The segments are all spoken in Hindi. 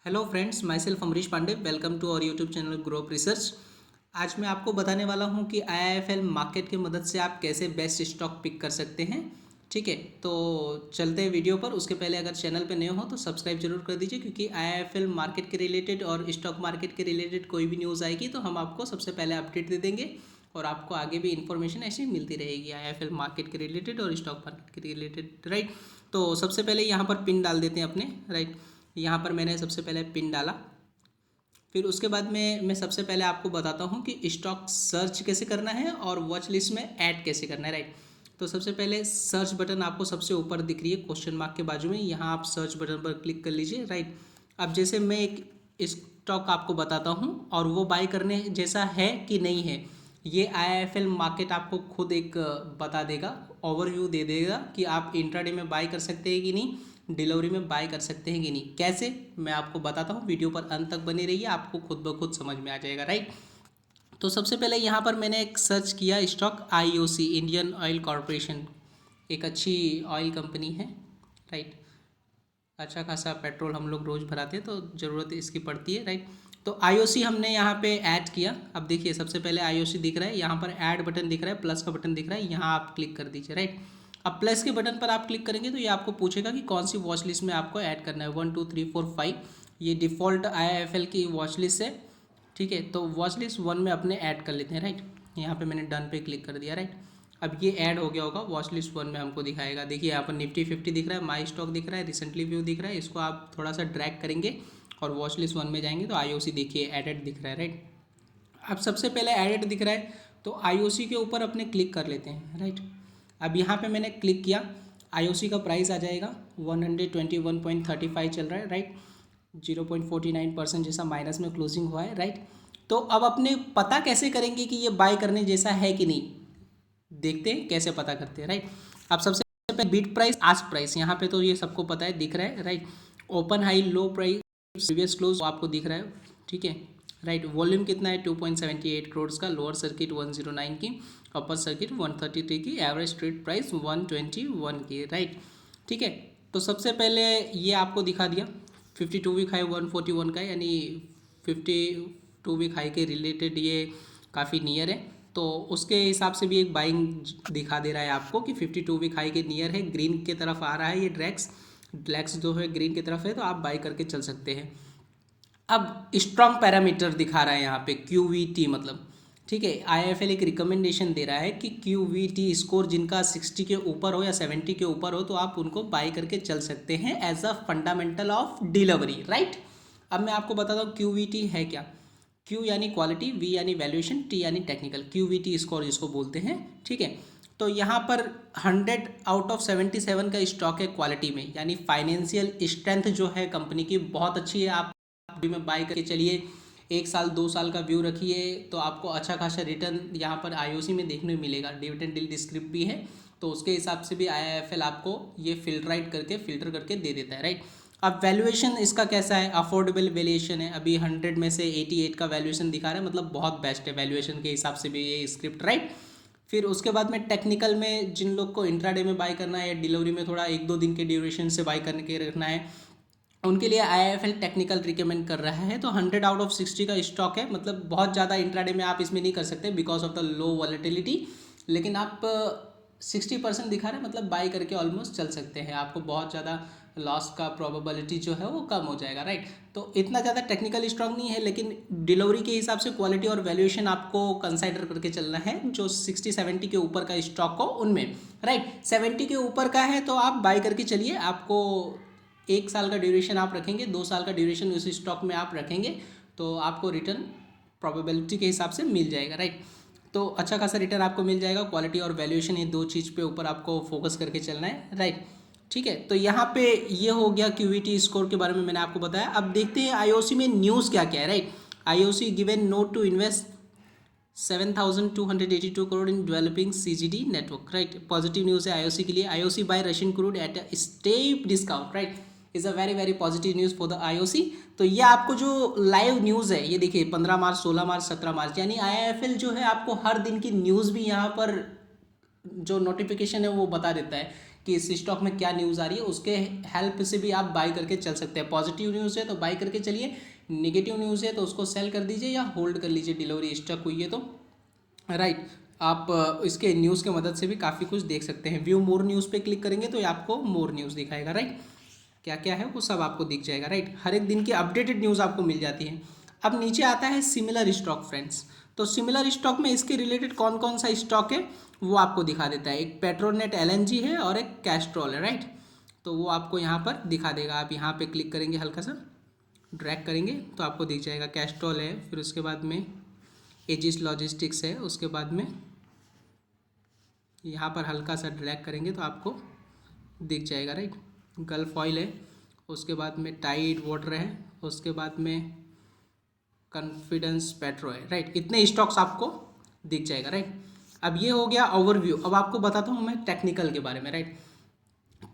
Hello friends, myself Amrish Pandey. Welcome to our YouTube channel Grow Up Research. आज मैं आपको बताने वाला हूं कि आईआईएफएल मार्केट की मदद से आप कैसे बेस्ट स्टॉक पिक कर सकते हैं। ठीक है, तो चलते हैं वीडियो पर। उसके पहले अगर चैनल पे नए हो तो सब्सक्राइब जरूर कर दीजिए, क्योंकि आईआईएफएल मार्केट के रिलेटेड और स्टॉक मार्केट के रिलेटेड कोई भी न्यूज़ आएगी तो हम आपको सबसे पहले अपडेट दे देंगे और आपको आगे भी इन्फॉर्मेशन ऐसी मिलती रहेगी आईआईएफएल मार्केट के रिलेटेड और स्टॉक मार्केट के रिलेटेड। राइट, तो सबसे पहले यहाँ पर पिन डाल देते हैं अपने। राइट, यहाँ पर मैंने सबसे पहले पिन डाला। फिर उसके बाद में मैं सबसे पहले आपको बताता हूँ कि स्टॉक सर्च कैसे करना है और वॉच लिस्ट में ऐड कैसे करना है। राइट, तो सबसे पहले सर्च बटन आपको सबसे ऊपर दिख रही है क्वेश्चन मार्क के बाजू में, यहाँ आप सर्च बटन पर क्लिक कर लीजिए। राइट, अब जैसे मैं एक स्टॉक आपको बताता हूँ और वो बाय करने जैसा है कि नहीं है, ये आईआईएफएल मार्केट आपको खुद एक बता देगा, ओवरव्यू दे देगा कि आप इंट्राडे में बाय कर सकते हैं कि नहीं, डिलीवरी में बाय कर सकते हैं कि नहीं। कैसे, मैं आपको बताता हूँ, वीडियो पर अंत तक बनी रहिए, आपको खुद ब खुद समझ में आ जाएगा। राइट, तो सबसे पहले यहाँ पर मैंने एक सर्च किया stock IOC, Indian oil corporation, एक अच्छी ऑयल कंपनी है। राइट, अच्छा खासा पेट्रोल हम लोग रोज़ भराते हैं तो ज़रूरत इसकी पड़ती है। राइट, तो आईओसी हमने यहाँ पे ऐड किया। अब देखिए सबसे पहले आईओसी दिख रहा है, यहाँ पर ऐड बटन दिख रहा है, प्लस का बटन दिख रहा है, यहाँ आप क्लिक कर दीजिए। राइट, अब प्लस के बटन पर आप क्लिक करेंगे तो ये आपको पूछेगा कि कौन सी वॉच लिस्ट में आपको ऐड करना है। 1 2 3 4 5 ये डिफ़ॉल्ट आईआईएफएल की वॉच लिस्ट है। ठीक है, तो वॉच लिस्ट 1 में अपने ऐड कर लेते हैं। राइट, यहाँ पे मैंने डन पे क्लिक कर दिया। राइट, अब ये ऐड हो गया होगा, वॉच लिस्ट 1 में हमको दिखाएगा। देखिए यहाँ पर निफ्टी 50 दिख रहा है, माई स्टॉक दिख रहा है, रिसेंटली व्यू दिख रहा है। इसको आप थोड़ा सा ड्रैग करेंगे और वॉच लिस्ट 1 में जाएंगे तो आईओसी देखिए एडेड दिख रहा है। राइट, अब सबसे पहले एडेड दिख रहा है तो आईओसी के ऊपर अपने क्लिक कर लेते हैं। राइट, अब यहाँ पे मैंने क्लिक किया, आईओसी का प्राइस आ जाएगा 121.35 चल रहा है। राइट, 0.49% जैसा माइनस में क्लोजिंग हुआ है। राइट, तो अब अपने पता कैसे करेंगे कि ये बाय करने जैसा है कि नहीं, देखते हैं कैसे पता करते हैं। राइट, अब सबसे पहले बीट प्राइस, आस्क प्राइस, यहाँ पे तो ये सबको पता है, दिख रहा है। Right, open high low price previous close आपको दिख रहा है। ठीक है, राइट, वॉल्यूम कितना है 2.78 करोड़ का, लोअर सर्किट 109 की, अपर सर्किट 133 की, एवरेज स्ट्रीट प्राइस 121 की। राइट, ठीक है, तो सबसे पहले ये आपको दिखा दिया 52 वीक हाई 141 का, यानी 52 वीक हाई के रिलेटेड ये काफ़ी नियर है, तो उसके हिसाब से भी एक बाइंग दिखा दे रहा है आपको कि 52 वीक हाई के नियर है, ग्रीन की तरफ आ रहा है ये ड्रैक्स जो है ग्रीन की तरफ है, तो आप बाई करके चल सकते हैं। अब स्ट्रॉन्ग पैरामीटर दिखा रहा है यहाँ पे QVT, मतलब ठीक है, आईएफएल एक रिकमेंडेशन दे रहा है कि QVT स्कोर जिनका 60 के ऊपर हो या 70 के ऊपर हो तो आप उनको बाई करके चल सकते हैं as a fundamental of delivery. Right, अब मैं आपको बताता हूँ QVT है क्या। Q यानी क्वालिटी, V यानी वैल्यूएशन, T यानी टेक्निकल, QVT स्कोर जिसको बोलते हैं। ठीक है, तो यहाँ पर 100 आउट ऑफ 77 का स्टॉक है क्वालिटी में, यानी फाइनेंशियल स्ट्रेंथ जो है कंपनी की बहुत अच्छी है। आप में बाय करके चलिए, 1 साल 2 साल का व्यू रखिए तो आपको अच्छा खासा रिटर्न यहाँ पर आईओसी में देखने को मिलेगा। डिविडेंड डील डिस्क्रिप्ट भी है, तो उसके हिसाब से भी आईआईएफएल आपको ये फिल्टर करके दे देता है। राइट, अब वैल्यूएशन इसका कैसा है, अफोर्डेबल वैल्यूएशन है, अभी 100 में से 88 का वैल्यूएशन दिखा रहा है, मतलब बहुत बेस्ट है वैल्यूएशन के हिसाब से भी ये स्क्रिप्ट। राइट, फिर उसके बाद में टेक्निकल में जिन लोग को इंट्राडे में बाय करना है या डिलीवरी में थोड़ा 1-2 दिन के ड्यूरेशन से बाय करने के रखना है, उनके लिए आईआईएफएल टेक्निकल रिकमेंड कर रहा है। तो 100 आउट ऑफ 60 का स्टॉक है, मतलब बहुत ज़्यादा इंट्राडे में आप इसमें नहीं कर सकते because of the low volatility, लेकिन आप 60% दिखा रहे हैं, मतलब बाई करके ऑलमोस्ट चल सकते हैं, आपको बहुत ज़्यादा लॉस का प्रोबेबिलिटी जो है वो कम हो जाएगा। राइट, तो इतना ज़्यादा टेक्निकल स्ट्रॉन्ग नहीं है, लेकिन डिलीवरी के हिसाब से क्वालिटी और वैल्यूएशन आपको कंसाइडर करके चलना है। जो 60-70 के ऊपर का स्टॉक हो उनमें, राइट, 70 के ऊपर का है तो आप बाई करके चलिए। आपको 1 साल का ड्यूरेशन आप रखेंगे, 2 साल का ड्यूरेशन उस स्टॉक में आप रखेंगे तो आपको रिटर्न प्रोबेबिलिटी के हिसाब से मिल जाएगा। राइट, तो अच्छा खासा रिटर्न आपको मिल जाएगा। क्वालिटी और वैल्यूएशन, ये 2 चीज़ पे ऊपर आपको फोकस करके चलना है। राइट, ठीक है, तो यहाँ पे ये हो गया QVT स्कोर के बारे में मैंने आपको बताया। अब देखते हैं आईओसी में न्यूज़ क्या क्या है। Right, IOC given note to invest 7,282 crore in developing CGD network. Right, positive news है आईओसी के लिए। IOC buy Russian crude at a step discount. Right, is a very very positive news for the IOC. तो ये आपको जो लाइव न्यूज़ है, ये देखिए 15 मार्च, 16 मार्च, 17 मार्च, यानी आईआईएफएल जो है आपको हर दिन की न्यूज़ भी यहाँ पर जो नोटिफिकेशन है वो बता देता है कि इस स्टॉक में क्या न्यूज़ आ रही है, उसके हेल्प से भी आप बाई करके चल सकते हैं। पॉजिटिव न्यूज़ है तो बाई करके चलिए, नेगेटिव न्यूज़ है तो उसको सेल कर दीजिए या होल्ड कर लीजिए, डिलीवरी स्टक हुई है तो, राइट। आप इसके न्यूज़ की मदद से भी काफ़ी कुछ देख सकते हैं। व्यू मोर न्यूज़ पे क्लिक करेंगे तो ये आपको मोर न्यूज़ दिखाएगा, राइट। क्या क्या है वो सब आपको दिख जाएगा, राइट। हर एक दिन की अपडेटेड न्यूज़ आपको मिल जाती है। अब नीचे आता है सिमिलर स्टॉक फ्रेंड्स। तो सिमिलर स्टॉक में इसके रिलेटेड कौन कौन सा स्टॉक है वो आपको दिखा देता है। एक पेट्रोनेट LNG है और एक कैस्ट्रॉल है, राइट। तो वो आपको यहाँ पर दिखा देगा। आप यहाँ पे क्लिक करेंगे, हल्का सा ड्रैग करेंगे तो आपको दिख जाएगा कैस्ट्रॉल है, फिर उसके बाद में एजिस लॉजिस्टिक्स है, उसके बाद में यहाँ पर हल्का सा ड्रैग करेंगे तो आपको दिख जाएगा, राइट। गल्फ ऑयल है, उसके बाद में टाइड वाटर है, उसके बाद में कॉन्फिडेंस पेट्रो है, राइट। इतने स्टॉक्स आपको दिख जाएगा, राइट। अब ये हो गया ओवरव्यू। अब आपको बताता हूँ मैं टेक्निकल के बारे में, राइट।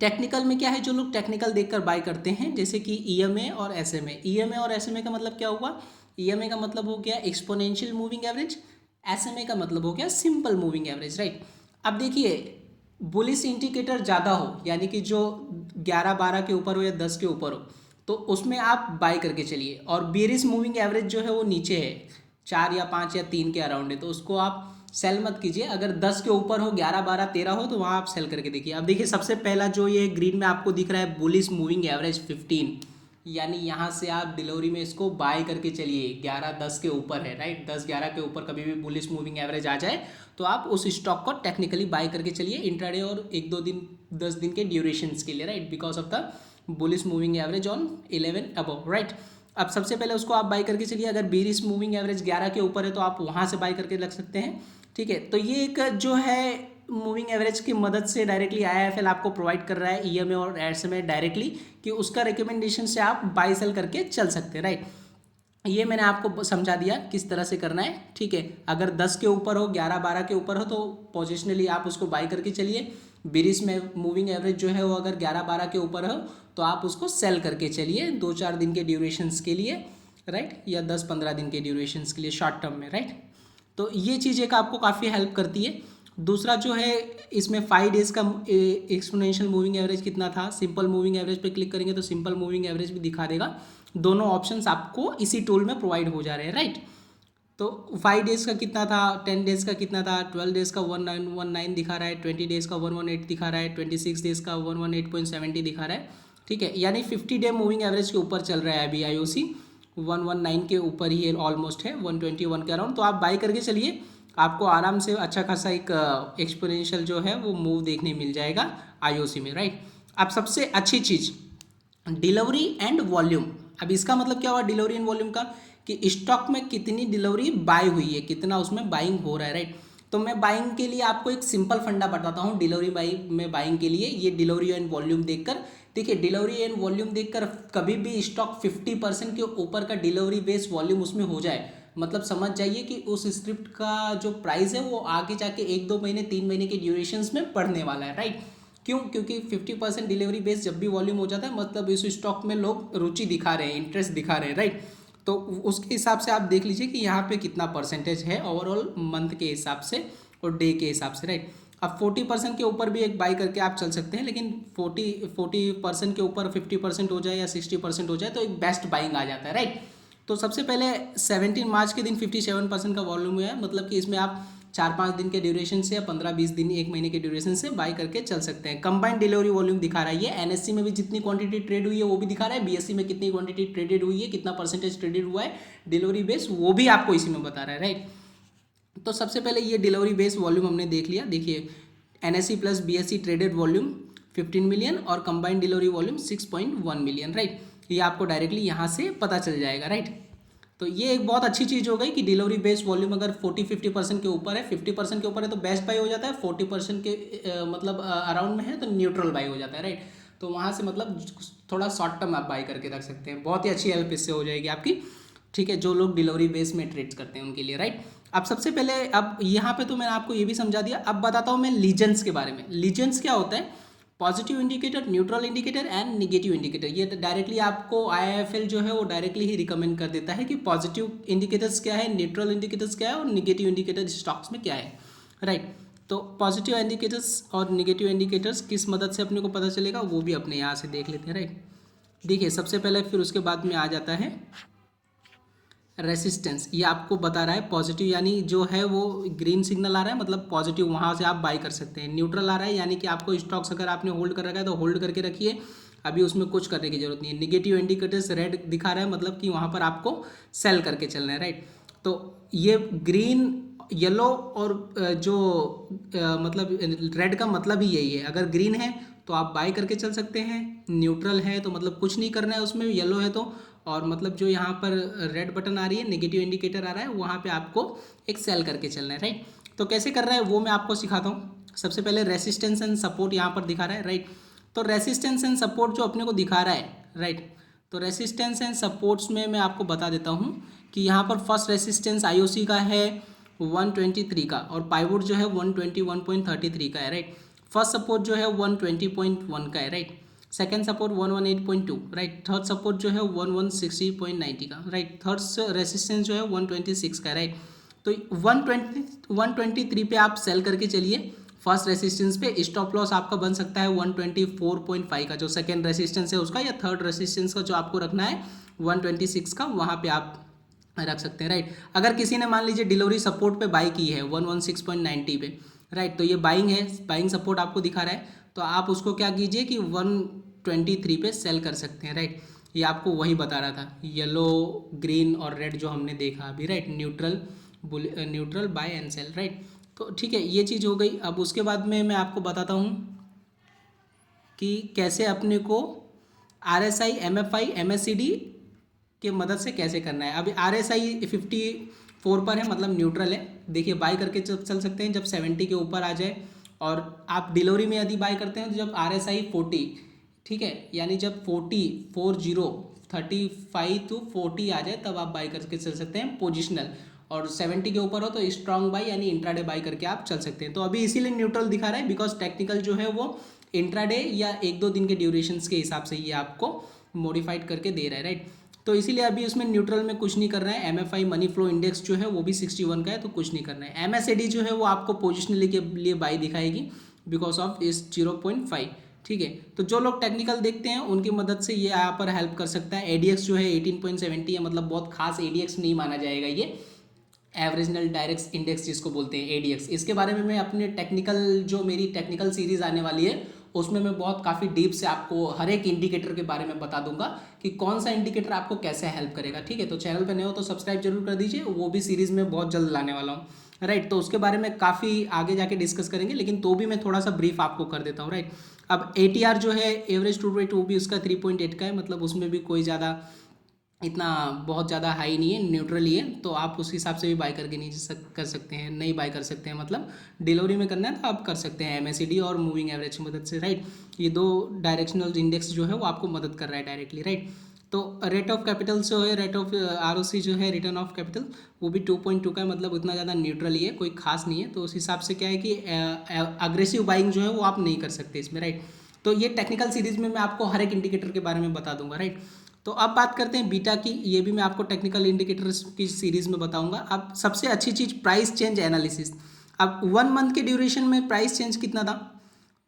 टेक्निकल में क्या है, जो लोग टेक्निकल देखकर बाय करते हैं, जैसे कि EMA और SMA। EMA और SMA का मतलब क्या हुआ, EMA का मतलब हो गया एक्सपोनेंशियल मूविंग एवरेज, SMA का मतलब हो गया सिंपल मूविंग एवरेज, राइट। अब देखिए, बुलिश इंडिकेटर ज़्यादा हो, यानी कि जो 11-12 के ऊपर हो या 10 के ऊपर हो, तो उसमें आप बाय करके चलिए। और बेरिश मूविंग एवरेज जो है वो नीचे है, 4 या 5 या 3 के अराउंड है, तो उसको आप सेल मत कीजिए। अगर 10 के ऊपर हो, 11, 12, 13 हो, तो वहाँ आप सेल करके देखिए। अब देखिए, सबसे पहला जो ये ग्रीन में आपको दिख रहा है बुलिश मूविंग एवरेज 15, यानी यहाँ से आप डिलीवरी में इसको बाय करके चलिए। 11-10 के ऊपर है, राइट। 10-11 के ऊपर कभी भी बुलिश मूविंग एवरेज आ जाए तो आप उस स्टॉक को टेक्निकली बाय करके चलिए इंट्राडे और 1-2 दिन 10 दिन के ड्यूरेशंस के लिए, right, because of the bullish moving average on 11 above, right. अब सबसे पहले उसको आप बाय करके चलिए। अगर बेरिश मूविंग एवरेज 11 के ऊपर है तो आप वहाँ से बाय करके लग सकते हैं, ठीक है। तो ये एक जो है मूविंग एवरेज की मदद से डायरेक्टली IIFL आपको प्रोवाइड कर रहा है EMA और SMA डायरेक्टली, कि उसका रिकमेंडेशन से आप बाय सेल करके चल सकते हैं, राइट। ये मैंने आपको समझा दिया किस तरह से करना है, ठीक है। अगर 10 के ऊपर हो, 11-12 के ऊपर हो, तो पोजिशनली आप उसको बाय करके चलिए। बेरिश में मूविंग एवरेज जो है वो अगर 11-12 के ऊपर हो तो आप उसको सेल करके चलिए 2-4 दिन के ड्यूरेशंस के लिए, राइट, या 10-15 दिन के ड्यूरेशंस के लिए शॉर्ट टर्म में, राइट। तो ये चीज़ एक आपको काफ़ी हेल्प करती है। दूसरा जो है, इसमें 5 डेज़ का एक्सपोनेंशियल मूविंग एवरेज कितना था, सिंपल मूविंग एवरेज पे क्लिक करेंगे तो सिंपल मूविंग एवरेज भी दिखा देगा। दोनों ऑप्शंस आपको इसी टूल में प्रोवाइड हो जा रहे हैं, राइट। तो 5 डेज़ का कितना था, 10 डेज़ का कितना था, 12 डेज़ का 1919 दिखा रहा है, 20 डेज़ का 118 दिखा रहा है, 26 डेज़ का 118.70 दिखा रहा है, ठीक है। यानी 50 डे मूविंग एवरेज के ऊपर चल रहा है अभी IOC, 119 के ऊपर ही ऑलमोस्ट है, 121 के अराउंड। तो आप बाई करके चलिए, आपको आराम से अच्छा खासा एक एक्सपोनेंशियल जो है वो मूव देखने मिल जाएगा IOC में, राइट। अब सबसे अच्छी चीज़ डिलीवरी एंड वॉल्यूम। अब इसका मतलब क्या हुआ डिलीवरी एंड वॉल्यूम का, कि स्टॉक में कितनी डिलीवरी बाय हुई है, कितना उसमें बाइंग हो रहा है, राइट। तो मैं बाइंग के लिए आपको एक सिंपल फंडा बताता हूँ डिलीवरी में बाइंग के लिए। ये डिलीवरी एंड वॉल्यूम देखकर, देखिए, डिलीवरी एंड वॉल्यूम देखकर कभी भी स्टॉक 50% के ऊपर का डिलीवरी बेस वॉल्यूम उसमें हो जाए, मतलब समझ जाइए कि उस स्क्रिप्ट का जो प्राइस है वो आगे जाके 1-2 महीने 3 महीने के ड्यूरेशंस में बढ़ने वाला है, राइट। क्यों, क्योंकि 50% डिलीवरी बेस जब भी वॉल्यूम हो जाता है, मतलब इस स्टॉक में लोग रुचि दिखा रहे हैं, इंटरेस्ट दिखा रहे हैं, राइट। तो उसके हिसाब से आप देख लीजिए कि यहाँ पे कितना परसेंटेज है ओवरऑल मंथ के हिसाब से और डे के हिसाब से, राइट। अब 40% के ऊपर भी एक बाई करके आप चल सकते हैं, लेकिन 40% के ऊपर 50% हो जाए या 60% हो जाए तो एक बेस्ट बाइंग आ जाता है, राइट। तो सबसे पहले 17 मार्च के दिन 57% का वॉल्यूम हुआ है, मतलब कि इसमें आप 4-5 दिन के ड्यूरेशन से या 15-20 दिन 1 महीने के ड्यूरेशन से बाई करके चल सकते हैं। कंबाइंड डिलीवरी वॉल्यूम दिखा रहा है ये, NSE में भी जितनी क्वांटिटी ट्रेड हुई है वो भी दिखा रहा है, BSE में कितनी क्वांटिटी ट्रेडेड हुई है, कितना परसेंटेज ट्रेडेड हुआ है डिलीवरी बेस, वो भी आपको इसी में बता रहा है, राइट। तो सबसे पहले ये डिलीवरी बेस वॉल्यूम हमने देख लिया। देखिए, NSE plus BSE traded volume 15 million और combined delivery volume 6.1 million, right. ये आपको डायरेक्टली यहाँ से पता चल जाएगा, राइट। तो ये एक बहुत अच्छी चीज़ हो गई कि डिलीवरी बेस्ड वॉल्यूम अगर 40-50% के ऊपर है, 50% के ऊपर है तो बेस्ट बाई हो जाता है, 40% के मतलब अराउंड में है तो न्यूट्रल बाई हो जाता है, राइट। तो वहाँ से मतलब थोड़ा शॉर्ट टर्म आप बाई करके रख सकते हैं, बहुत ही अच्छी हेल्प इससे हो जाएगी आपकी, ठीक है, जो लोग डिलीवरी बेस में ट्रेड करते हैं उनके लिए, राइट। अब सबसे पहले, अब यहाँ पे तो मैंने आपको ये भी समझा दिया। अब बताता हूँ मैं लीजेंस के बारे में। लीजेंस क्या होता है, positive indicator, neutral indicator and negative indicator. ये डायरेक्टली आपको IIFL जो है वो डायरेक्टली ही रिकमेंड कर देता है कि पॉजिटिव इंडिकेटर्स क्या है, न्यूट्रल इंडिकेटर्स क्या है और निगेटिव इंडिकेटर स्टॉक्स में क्या है, राइट। तो पॉजिटिव इंडिकेटर्स और निगेटिव इंडिकेटर्स किस मदद से अपने को पता चलेगा वो भी अपने यहाँ से देख लेते हैं, राइट। देखिए सबसे पहले, फिर उसके बाद में आ जाता है रेसिस्टेंस। ये आपको बता रहा है पॉजिटिव, यानी जो है वो ग्रीन सिग्नल आ रहा है मतलब पॉजिटिव, वहाँ से आप बाई कर सकते हैं। न्यूट्रल आ रहा है यानी कि आपको स्टॉक्स अगर आपने होल्ड कर रखा है तो होल्ड करके रखिए, अभी उसमें कुछ करने की जरूरत नहीं है। निगेटिव इंडिकेटर्स रेड दिखा रहा है मतलब कि वहाँ पर आपको सेल करके चलना है, राइट। तो ये ग्रीन, येलो और मतलब रेड का मतलब ही यही है। अगर ग्रीन है तो आप बाय करके चल सकते हैं, न्यूट्रल है तो मतलब कुछ नहीं करना है उसमें, येलो है तो, और मतलब जो यहाँ पर रेड बटन आ रही है, नेगेटिव इंडिकेटर आ रहा है, वहाँ पे आपको एक सेल करके चलना है, राइट। तो कैसे कर रहा है वो मैं आपको सिखाता हूँ। सबसे पहले रेसिस्टेंस एंड सपोर्ट यहाँ पर दिखा रहा है, राइट। तो रेसिस्टेंस एंड सपोर्ट जो अपने को दिखा रहा है, राइट, तो रेसिस्टेंस एंड सपोर्ट्स में मैं आपको बता देता हूँ कि यहाँ पर फर्स्ट रेसिस्टेंस आईओसी का है 123 का, और पाइवोट जो है 121.33 का है, राइट। फर्स्ट सपोर्ट जो है 120.1 का है, right. Second support 118.2, right. Third support जो है 160.90 का, राइट। थर्ड रेसिस्टेंस जो है 126 का, राइट। तो 123 पे आप सेल करके चलिए फर्स्ट रेसिस्टेंस पे। स्टॉप लॉस आपका बन सकता है 124.5 का जो सेकेंड रेसिस्टेंस है उसका, या थर्ड रेसिस्टेंस का जो आपको रखना है 126 का, वहाँ पे आप रख सकते हैं, राइट। अगर किसी ने मान लीजिए डिलीवरी सपोर्ट पे बाई की है 116.90 पे, राइट, तो ये बाइंग है, बाइंग सपोर्ट आपको दिखा रहा है, तो आप उसको क्या कीजिए कि 123 पे सेल कर सकते हैं, राइट। ये आपको वही बता रहा था, येलो, ग्रीन और रेड जो हमने देखा अभी, right. Neutral buy and sell, right. तो ठीक है, ये चीज़ हो गई। अब उसके बाद में मैं आपको बताता हूँ कि कैसे अपने को RSI, MFI, MACD के मदद से कैसे करना है। अभी RSI 54 पर है मतलब न्यूट्रल है। देखिए बाय करके चल सकते हैं जब 70 के ऊपर आ जाए, और आप डिलीवरी में यदि बाय करते हैं तो जब RSI 40, ठीक है, यानी जब 35 to 40 आ जाए तब आप बाय करके चल सकते हैं पोजिशनल, और 70 के ऊपर हो तो स्ट्रॉन्ग बाय यानी इंट्राडे बाय करके आप चल सकते हैं। तो अभी इसीलिए न्यूट्रल दिखा रहा है बिकॉज टेक्निकल जो है वो इंट्राडे या 1-2 दिन के ड्यूरेशंस के हिसाब से ये आपको मॉडिफाइड करके दे रहा है, राइट। तो इसीलिए अभी उसमें न्यूट्रल में कुछ नहीं करना है। MFI मनी फ्लो इंडेक्स जो है वो भी 61 का है तो कुछ नहीं करना है। MACD जो है वो आपको पोजिशनली के लिए बाई दिखाएगी बिकॉज ऑफ इस 0.5, ठीक है। तो जो लोग टेक्निकल देखते हैं उनकी मदद से ये यहाँ पर हेल्प कर सकता है। ADX जो है 18.70 है, मतलब बहुत खास ADX नहीं माना जाएगा ये, एवरेजनल डायरेक्ट इंडेक्स जिसको बोलते हैं ADX। इसके बारे में मैं अपने टेक्निकल, जो मेरी टेक्निकल सीरीज आने वाली है उसमें मैं बहुत काफ़ी डीप से आपको हर एक इंडिकेटर के बारे में बता दूंगा कि कौन सा इंडिकेटर आपको कैसे हेल्प करेगा, ठीक है। तो चैनल पे नए हो तो सब्सक्राइब जरूर कर दीजिए, वो भी सीरीज़ में बहुत जल्द लाने वाला हूँ, राइट। तो उसके बारे में काफ़ी आगे जाके डिस्कस करेंगे, लेकिन तो भी मैं थोड़ा सा ब्रीफ आपको कर देता हूँ, राइट। अब ATR जो है एवरेज टू रेट वो भी उसका 3.8 का है, मतलब उसमें भी कोई ज़्यादा इतना बहुत ज़्यादा हाई नहीं है, न्यूट्रल ही है। तो आप उस हिसाब से भी बाय करके नहीं कर सकते हैं, नहीं बाय कर सकते हैं, मतलब डिलीवरी में करना है तो आप कर सकते हैं MACD और मूविंग एवरेज की मदद से, राइट। ये 2 डायरेक्शनल इंडेक्स जो है वो आपको मदद कर रहा है डायरेक्टली, राइट। तो रेट ऑफ कैपिटल जो है, रेट ऑफ ROC जो है, रिटर्न ऑफ कैपिटल, वो भी 2.2 का है, मतलब उतना ज़्यादा न्यूट्रल ही है, कोई खास नहीं है। तो उस हिसाब से क्या है कि अग्रेसिव बाइंग जो है वो आप नहीं कर सकते इसमें, राइट। तो ये टेक्निकल सीरीज में मैं आपको हर एक इंडिकेटर के बारे में बता दूंगा, राइट। तो अब बात करते हैं बीटा की, ये भी मैं आपको टेक्निकल इंडिकेटर्स की सीरीज़ में बताऊंगा। अब सबसे अच्छी चीज़ प्राइस चेंज एनालिसिस। अब 1 मंथ के ड्यूरेशन में प्राइस चेंज कितना था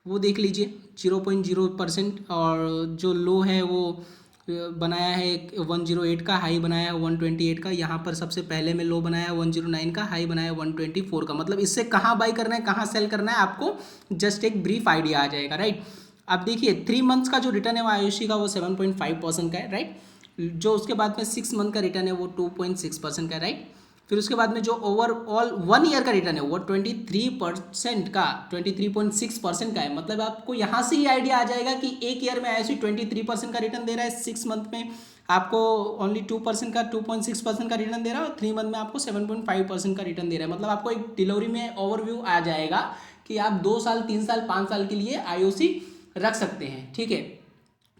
वो देख लीजिए, 0.0%, और जो लो है वो बनाया है 108 का, हाई बनाया है 128 का। यहाँ पर सबसे पहले में लो बनाया है 109 का, हाई बनाया 124 का। मतलब इससे कहाँ बाई करना है कहाँ सेल करना है आपको जस्ट एक ब्रीफ आइडिया आ जाएगा, राइट। अब देखिए 3 मंथ्स का जो रिटर्न है वो आयुषी का वो 7.5% का है, राइट। जो उसके बाद में 6 मंथ का रिटर्न है वो 2.6% का है, राइट। फिर उसके बाद में जो ओवरऑल 1 ईयर का रिटर्न है वो 23% का, 23.6% का है। मतलब आपको यहाँ से ही आइडिया आ जाएगा कि एक ईयर में आयुषी 23% का रिटर्न दे रहा है, 6 मंथ में आपको ओनली 2% का, 2.6% का रिटर्न दे रहा है, और 3 मंथ में आपको 7.5% का रिटर्न दे रहा है। मतलब आपको एक डिलीवरी में ओवरव्यू आ जाएगा कि आप 2 साल, 3 साल, 5 साल के लिए IOC रख सकते हैं, ठीक है।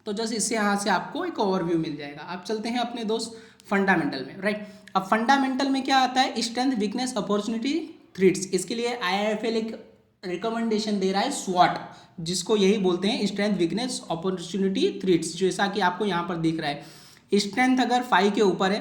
तो जस्ट इससे यहाँ से आपको एक ओवरव्यू मिल जाएगा। अब चलते हैं अपने दोस्त फंडामेंटल में, राइट। अब फंडामेंटल में क्या आता है, स्ट्रेंथ, वीकनेस, अपॉर्चुनिटी, थ्रेट्स। इसके लिए IIFL एक रिकमेंडेशन दे रहा है SWOT, जिसको यही बोलते हैं स्ट्रेंथ, वीकनेस, अपॉर्चुनिटी, थ्रेट्स, जैसा कि आपको यहाँ पर दिख रहा है। स्ट्रेंथ अगर 5 के ऊपर है,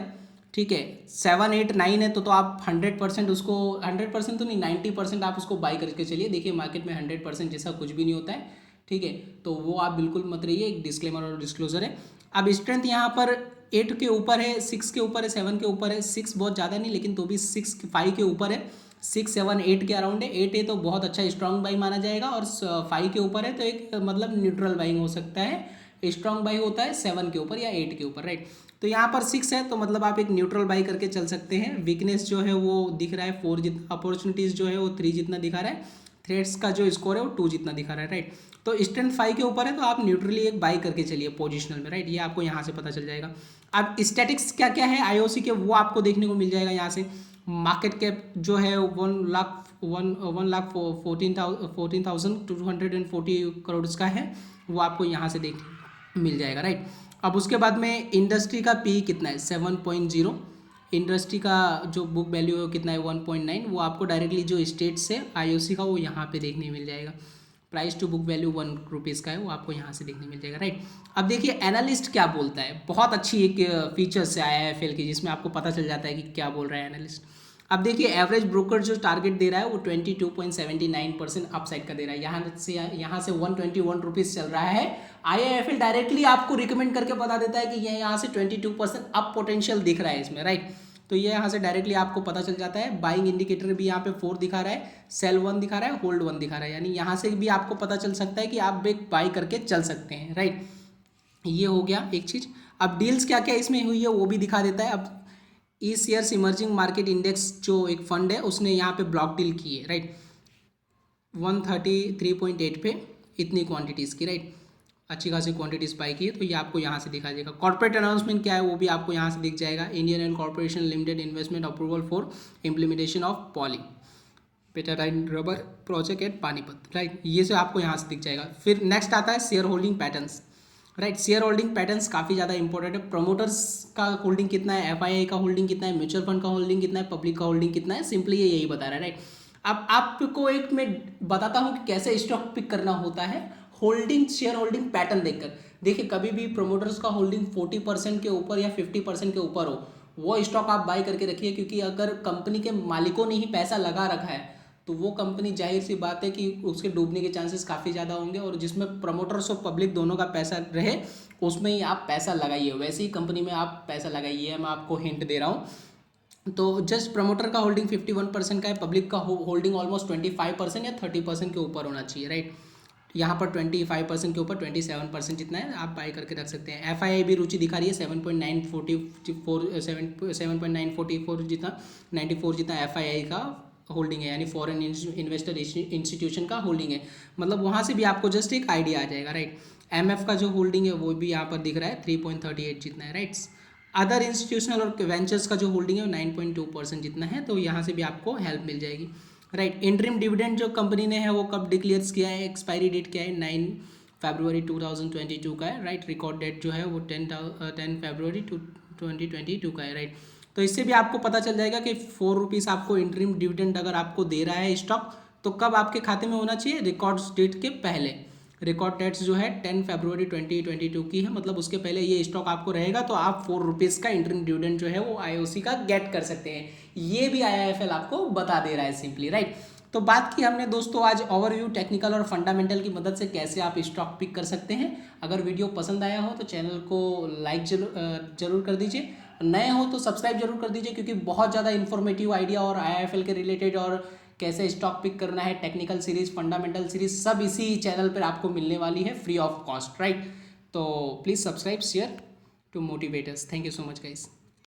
ठीक है, 7 8 9 है तो आप 100% उसको, 100% तो नहीं, 90% आप उसको बाई करके चलिए। देखिए मार्केट में 100% जैसा कुछ भी नहीं होता है, ठीक है, तो वो आप बिल्कुल मत रहिए, एक डिस्क्लेमर और डिस्क्लोजर है। अब स्ट्रेंथ यहाँ पर 8 के ऊपर है, 6 के ऊपर है, 7 के ऊपर है, 6 बहुत ज़्यादा नहीं लेकिन तो भी 6 5 के ऊपर है, 6 7 8 के अराउंड है। 8 है तो बहुत अच्छा स्ट्रॉन्ग बाई माना जाएगा, और 5 के ऊपर है तो एक मतलब न्यूट्रल बाइंग हो सकता है। स्ट्रॉन्ग बाई होता है 7 के ऊपर या 8 के ऊपर, राइट। तो यहाँ पर 6 है तो मतलब आप एक न्यूट्रल बाई करके चल सकते हैं। वीकनेस जो है वो दिख रहा है 4 जितना, अपॉर्चुनिटीज़ जो है वो 3 जितना दिखा रहा है, थ्रेड्स का जो स्कोर है वो 2 जितना दिखा रहा है, राइट। तो स्ट्रेंथ 5 के ऊपर है तो आप न्यूट्रली एक बाई करके चलिए पोजिशनल में, राइट। ये आपको यहाँ से पता चल जाएगा। अब स्टैटिक्स क्या क्या है आईओसी के, वो आपको देखने को मिल जाएगा यहाँ से। मार्केट कैप जो है 1,14,240 करोड़ का है, वो आपको यहाँ से देखने मिल जाएगा, राइट। अब उसके बाद में इंडस्ट्री का पी कितना है 7.0, इंडस्ट्री का जो बुक वैल्यू है कितना है 1.9, वो आपको डायरेक्टली जो स्टेट्स है आईओसी का वो यहाँ पे देखने मिल जाएगा। Price to book value 1 rupees का है, वो आपको यहाँ से देखने मिल जाएगा, राइट। अब देखिए एनालिस्ट क्या बोलता है, बहुत अच्छी एक फीचर्स है आईआईएफएल की जिसमें आपको पता चल जाता है कि क्या बोल रहा है एनालिस्ट। अब देखिए एवरेज ब्रोकर जो टारगेट दे रहा है वो 22.79% अपसाइड का दे रहा है। यहाँ से 121 रुपीज़ चल रहा है। आईआईएफएल डायरेक्टली आपको रिकमेंड करके बता देता है कि ये यहाँ से 22% अप पोटेंशियल दिख रहा है इसमें, राइट। तो ये यहाँ से डायरेक्टली आपको पता चल जाता है। बाइंग इंडिकेटर भी यहाँ पे 4 दिखा रहा है, सेल 1 दिखा रहा है, होल्ड 1 दिखा रहा है, यानी यहाँ से भी आपको पता चल सकता है कि आप एक बाई करके चल सकते हैं, राइट। ये हो गया एक चीज़। अब डील्स क्या क्या इसमें हुई है वो भी दिखा देता है। अब ई शेयर्स इमर्जिंग मार्केट इंडेक्स जो एक फंड है उसने यहाँ पे ब्लॉक डील की है, राइट, 133.8 पे इतनी क्वांटिटीज़ की, राइट, अच्छी खासी क्वांटिटीज बाई की है, तो ये आपको यहाँ से दिखा देगा। कॉर्पोरेट अनाउंसमेंट क्या है वो भी आपको यहाँ से दिख जाएगा। Indian Oil Corporation Limited investment approval for implementation of polybutadiene rubber project at Panipat, right, ये से आपको यहाँ से दिख जाएगा। फिर नेक्स्ट आता है share holding patterns, right. Share holding patterns काफ़ी ज़्यादा इंपॉर्टेंट है। प्रमोटर्स का होल्डिंग कितना है, एफआईआई का होल्डिंग कितना है, म्यूचुअल फंड का होल्डिंग कितना है, पब्लिक का होल्डिंग कितना है, सिंपली ये यही बता रहा है, राइट। अब आपको एक मैं बताता हूँ कि कैसे स्टॉक पिक करना होता है होल्डिंग, शेयर होल्डिंग पैटर्न देखकर। देखिए कभी भी प्रमोटर्स का होल्डिंग 40% के ऊपर या 50% के ऊपर हो, वो स्टॉक आप बाई करके रखिए, क्योंकि अगर कंपनी के मालिकों ने ही पैसा लगा रखा है तो वो कंपनी जाहिर सी बात है कि उसके डूबने के चांसेस काफ़ी ज़्यादा होंगे, और जिसमें प्रमोटर्स और पब्लिक दोनों का पैसा रहे उसमें ही आप पैसा लगाइए। वैसे ही कंपनी में आप पैसा लगाइए, मैं आपको हिंट दे रहा हूँ। तो जस्ट प्रमोटर का होल्डिंग 51% का है, पब्लिक का होल्डिंग ऑलमोस्ट 25% या 30% के ऊपर होना चाहिए, राइट। यहाँ पर 25% के ऊपर 27% जितना है आप बाई करके रख सकते हैं। एफआईआई भी रुचि दिखा रही है 7.944 जितना 94 जितना एफआईआई का होल्डिंग है, यानी फॉरेन इन्वेस्टर इंस्टीट्यूशन का होल्डिंग है, मतलब वहाँ से भी आपको जस्ट एक आइडिया आ जाएगा, राइट। एमएफ का जो होल्डिंग है वो भी यहाँ पर दिख रहा है 3.38 जितना है, राइट। अदर इंस्टीट्यूशनल और वेंचर्स का जो होल्डिंग है वो 9.2% जितना है, तो यहाँ से भी आपको हेल्प मिल जाएगी, राइट। इंटरिम डिविडेंड जो कंपनी ने है वो कब डिक्लेयर किया है, एक्सपायरी डेट क्या है, 9 फरवरी 2022 का है, राइट। रिकॉर्ड डेट जो है वो 10 फरवरी 2022 का है, राइट। तो इससे भी आपको पता चल जाएगा कि 4 रुपीज़ आपको इंटरिम डिविडेंड अगर आपको दे रहा है स्टॉक तो कब आपके खाते में होना चाहिए, रिकॉर्ड डेट के पहले। रिकॉर्ड डेट्स जो है 10 फरवरी 2022 की है, मतलब उसके पहले ये स्टॉक आपको रहेगा तो आप 4 रुपीज़ का इंटरिम डिविडेंड जो है वो आईओसी का गेट कर सकते हैं। ये भी आईआईएफएल आपको बता दे रहा है सिंपली, राइट। तो बात की हमने दोस्तों आज ओवरव्यू, टेक्निकल और फंडामेंटल की मदद से कैसे आप स्टॉक पिक कर सकते हैं। अगर वीडियो पसंद आया हो तो चैनल को लाइक जरूर कर दीजिए, नए हो तो सब्सक्राइब जरूर कर दीजिए, क्योंकि बहुत ज़्यादा इन्फॉर्मेटिव आइडिया और आईआईएफएल के रिलेटेड और कैसे स्टॉक पिक करना है, टेक्निकल सीरीज, फंडामेंटल सीरीज, सब इसी चैनल पर आपको मिलने वाली है फ्री ऑफ कॉस्ट, राइट। तो please subscribe, share to motivate us. Thank you so much guys.